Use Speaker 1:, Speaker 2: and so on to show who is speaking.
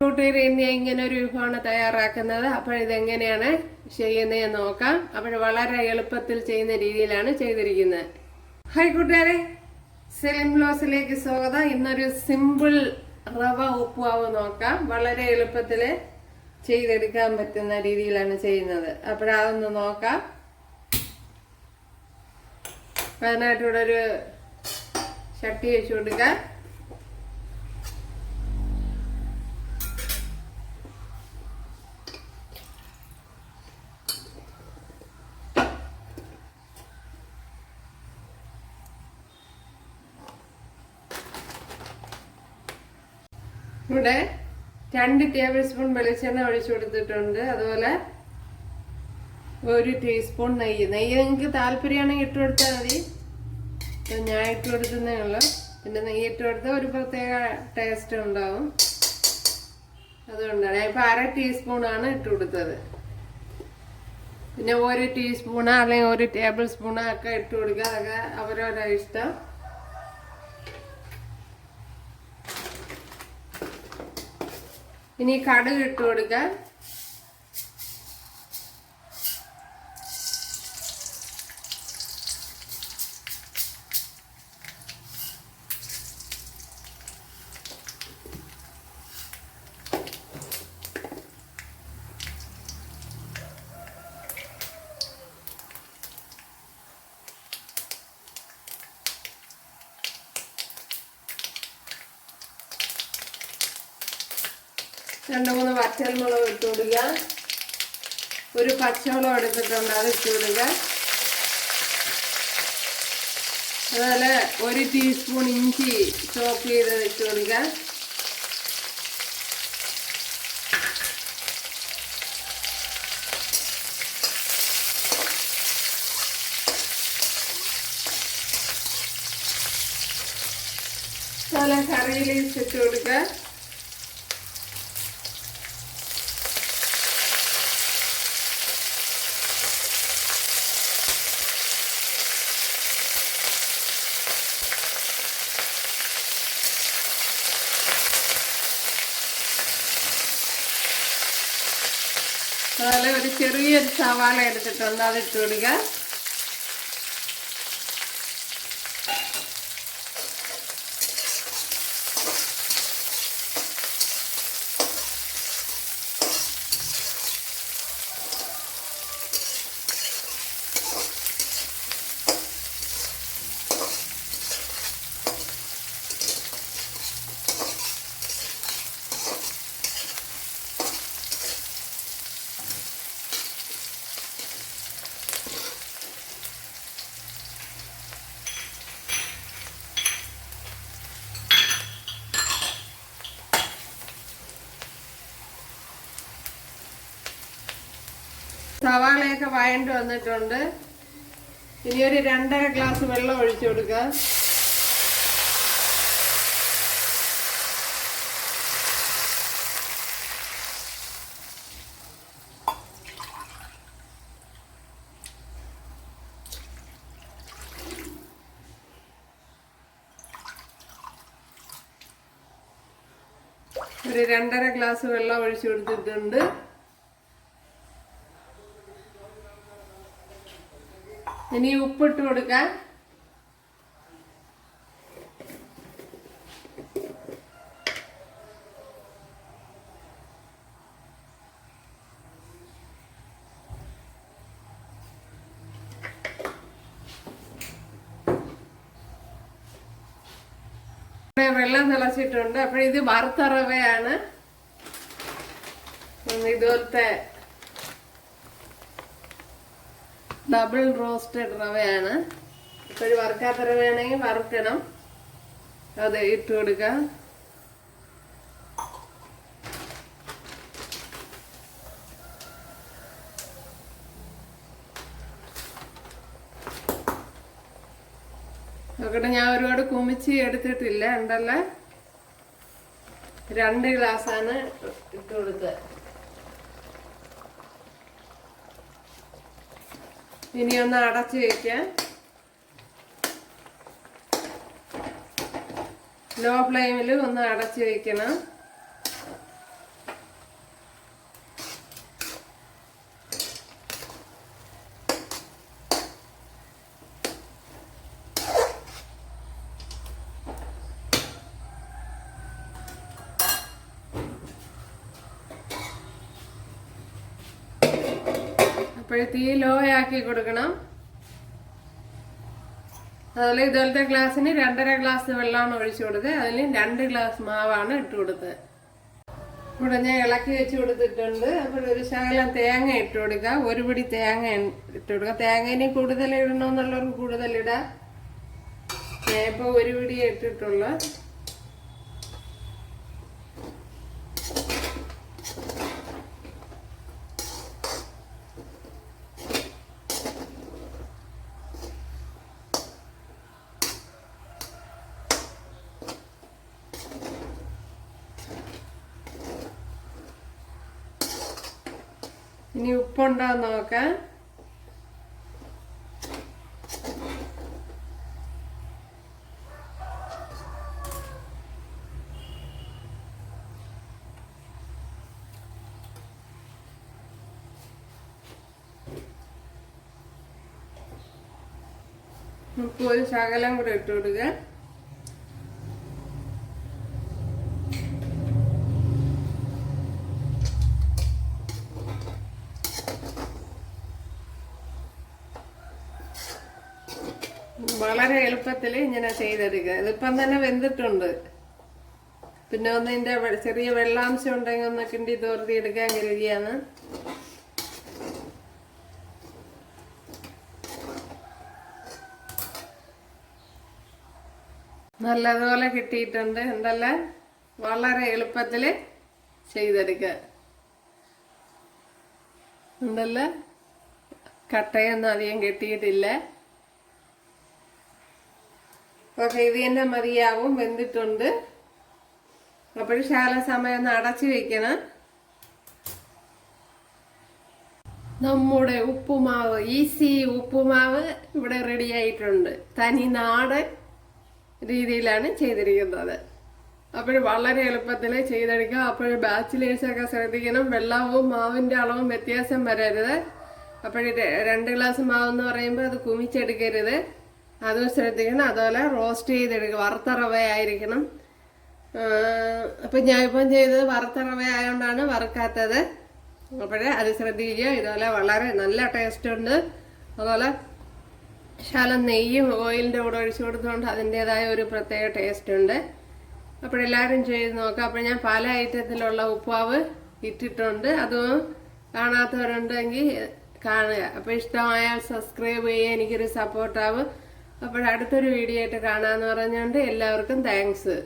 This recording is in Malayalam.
Speaker 1: കൂട്ടുകാരെ ഇനി ഇങ്ങനെ ഒരു വിഭവമാണ് തയ്യാറാക്കുന്നത്. അപ്പോൾ ഇതെങ്ങനെയാണ് ചെയ്യുന്നതെന്ന് നോക്കാം. അപ്പോൾ വളരെ എളുപ്പത്തിൽ ചെയ്യുന്ന രീതിയിലാണ് ചെയ്തിരിക്കുന്നത്. ഹായ് കൂട്ടുകാരെ, സെലിം ബ്ലോസിലേക്ക് സ്വാഗതം. ഇന്നൊരു സിമ്പിൾ റവ ഉപ്പുമാവ് നോക്കാം. വളരെ എളുപ്പത്തിൽ ചെയ്തെടുക്കാൻ പറ്റുന്ന രീതിയിലാണ് ചെയ്യുന്നത്. അതൊന്ന് നോക്കാം. അതിനായിട്ട് ഇവിടെ ഒരു ചട്ടി വെച്ച് കൊടുക്കാം. ഇവിടെ 2 ടേബിൾ സ്പൂൺ വെളിച്ചെണ്ണ ഒഴിച്ചു കൊടുത്തിട്ടുണ്ട്. അതുപോലെ 1 ടീസ്പൂൺ നെയ്യ്. നിങ്ങൾക്ക് താല്പര്യമാണെങ്കിൽ ഇട്ട് കൊടുത്താൽ മതി. ഞാൻ ഇട്ട് കൊടുക്കുന്നേ ഉള്ളൂ. പിന്നെ നെയ്യ് ഇട്ട് കൊടുത്താൽ ഒരു പ്രത്യേക ടേസ്റ്റ് ഉണ്ടാവും. അതുകൊണ്ടാണ് ഞാൻ ഇപ്പം 1/2 ടീസ്പൂണാണ് ഇട്ട് കൊടുത്തത്. പിന്നെ 1 ടീസ്പൂണോ അല്ലെങ്കിൽ 1 ടേബിൾ സ്പൂണോ ഒക്കെ ഇട്ട് കൊടുക്കുക. അതൊക്കെ അവരവരുടെ ഇഷ്ടം. ഇനി കടുക് ഇട്ട് കൊടുക്കുക. രണ്ട് മൂന്ന് പച്ചമുളക് ഇട്ട് കൊടുക്കുക. ഒരു പച്ചമുളക് എടുത്തിട്ടുണ്ട്, അത് ഇട്ട് കൊടുക്കുക. അതുപോലെ 1 ടീസ്പൂൺ ഇഞ്ചി ചോപ്പ് ചെയ്ത് ഇട്ട് കൊടുക്കുക. അതുപോലെ കറി ലീവ്സ് ഇട്ട് കൊടുക്കുക. അതുപോലെ ഒരു ചെറിയൊരു സവാള എടുത്തിട്ടുണ്ട്, അത് ഇട്ട് കൊടുക്കുക. സവാളയൊക്കെ വഴണ്ട് വന്നിട്ടുണ്ട്. ഇനി ഒരു 2.5 ഗ്ലാസ് വെള്ളം ഒഴിച്ചു കൊടുക്കുക. ഒരു 2.5 ഗ്ലാസ് വെള്ളം ഒഴിച്ചു കൊടുത്തിട്ടുണ്ട്. ഇനി ഉപ്പിട്ട് കൊടുക്കാം. വെള്ളം തിളച്ചിട്ടുണ്ട്. ഇത് വറുത്ത റവയാണ്. ഇതുപോലത്തെ ഡബിൾ റോസ്റ്റഡ് റവയാണ്. വറുക്കാത്ത റവയാണെങ്കിൽ വറുക്കണം. അത് ഇട്ട് കൊടുക്കുക. നോക്കട്ടെ, ഞാൻ ഒരുപാട് കുമിച്ച് എടുത്തിട്ടില്ല. ഉണ്ടല്ലോ, 2 ഗ്ലാസ്സാണ് ഇട്ട് കൊടുത്തത്. ഇനി ഒന്ന് അടച്ചു വയ്ക്കാം. ലോ ഫ്ലെയിമിൽ ഒന്ന് അടച്ചു വയ്ക്കണം. അപ്പോൾ തീ ലോ ആക്കി കൊടുക്കണം. അതുപോലെ ഇതുപോലത്തെ ഗ്ലാസ്സിന് 2.5 ഗ്ലാസ് വെള്ളമാണ് ഒഴിച്ചു കൊടുത്തത്. അതിന് 2 ഗ്ലാസ് മാവാണ് ഇട്ട് കൊടുത്തത്. ഇവിടെ ഞാൻ ഇളക്കി വെച്ച് കൊടുത്തിട്ടുണ്ട്. അപ്പോൾ ഒരു ശകലം തേങ്ങ ഇട്ട് കൊടുക്കുക. ഒരു പിടി തേങ്ങ ഇട്ട് കൊടുക്കുക. തേങ്ങ ഇനി കൂടുതൽ ഇടണമെന്നുള്ളവർക്ക് കൂടുതലിടാം. ഞാൻ ഇപ്പോൾ ഒരു പിടി ഇട്ടിട്ടുള്ള. ഇനി ഉപ്പുണ്ടോ നോക്കാം. ഉപ്പ് ഒരു ശകലം കൂടെ ഇട്ട് കൊടുക്കുക. വളരെ എളുപ്പത്തിൽ ഇങ്ങനെ ചെയ്തെടുക്കുക. ഇതിപ്പം തന്നെ വെന്തിട്ടുണ്ട്. പിന്നെ ഒന്ന് ഇതിൻ്റെ ചെറിയ വെള്ളാംശം ഉണ്ടെങ്കിൽ ഒന്ന് കിണ്ടി തോർത്തി എടുക്കാൻ കരുതിയാണ്. നല്ലതുപോലെ കിട്ടിയിട്ടുണ്ട്. എന്തല്ല വളരെ എളുപ്പത്തിൽ ചെയ്തെടുക്കുക. എന്തല്ല കട്ടയൊന്നും അധികം കിട്ടിയിട്ടില്ല. ഓക്കെ, ഇത് തന്നെ മതിയാവും. വെന്തിട്ടുണ്ട്. അപ്പോൾ ശകല സമയം ഒന്ന് അടച്ചു വെക്കണം. നമ്മുടെ ഉപ്പുമാവ്, ഈസി ഉപ്പുമാവ് ഇവിടെ റെഡി ആയിട്ടുണ്ട്. തനി നാടൻ രീതിയിലാണ് ചെയ്തിരിക്കുന്നത്. അപ്പോൾ വളരെ എളുപ്പത്തിൽ ചെയ്തെടുക്കുക. അപ്പോൾ ബാച്ചിലേഴ്സൊക്കെ ശ്രദ്ധിക്കണം, വെള്ളവും മാവിൻ്റെ അളവും വ്യത്യാസം വരരുത്. അപ്പോൾ 2 ഗ്ലാസ് മാവെന്ന് പറയുമ്പോൾ അത് കുമിച്ചെടുക്കരുത്, അതും ശ്രദ്ധിക്കണം. അതുപോലെ റോസ്റ്റ് ചെയ്തെടുക്കുക. വറുത്ത റവ ആയിരിക്കണം. അപ്പം ഞാനിപ്പം ചെയ്തത് വറുത്ത റവ ആയതുകൊണ്ടാണ് വറുക്കാത്തത്. അപ്പോൾ അത് ശ്രദ്ധിക്കുക. ഇതുപോലെ വളരെ നല്ല ടേസ്റ്റ് ഉണ്ട്. അതുപോലെ ശകലം നെയ്യും ഓയിലിൻ്റെ കൂടെ ഒഴിച്ചു കൊടുത്തുകൊണ്ട് അതിൻ്റെതായ ഒരു പ്രത്യേക ടേസ്റ്റ് ഉണ്ട്. അപ്പോഴെല്ലാവരും ചെയ്ത് നോക്കാം. അപ്പോൾ ഞാൻ പല ഐറ്റത്തിലുള്ള ഉപ്പാവ് ഇട്ടിട്ടുണ്ട്. അതും കാണാത്തവരുണ്ടെങ്കിൽ കാണുക. അപ്പോൾ ഇഷ്ടമായാൽ സബ്സ്ക്രൈബ് ചെയ്യുക, എനിക്കൊരു സപ്പോർട്ടാവും. അപ്പോൾ അടുത്തൊരു വീഡിയോ ആയിട്ട് കാണാമെന്ന് പറഞ്ഞുകൊണ്ട് എല്ലാവർക്കും താങ്ക്സ്.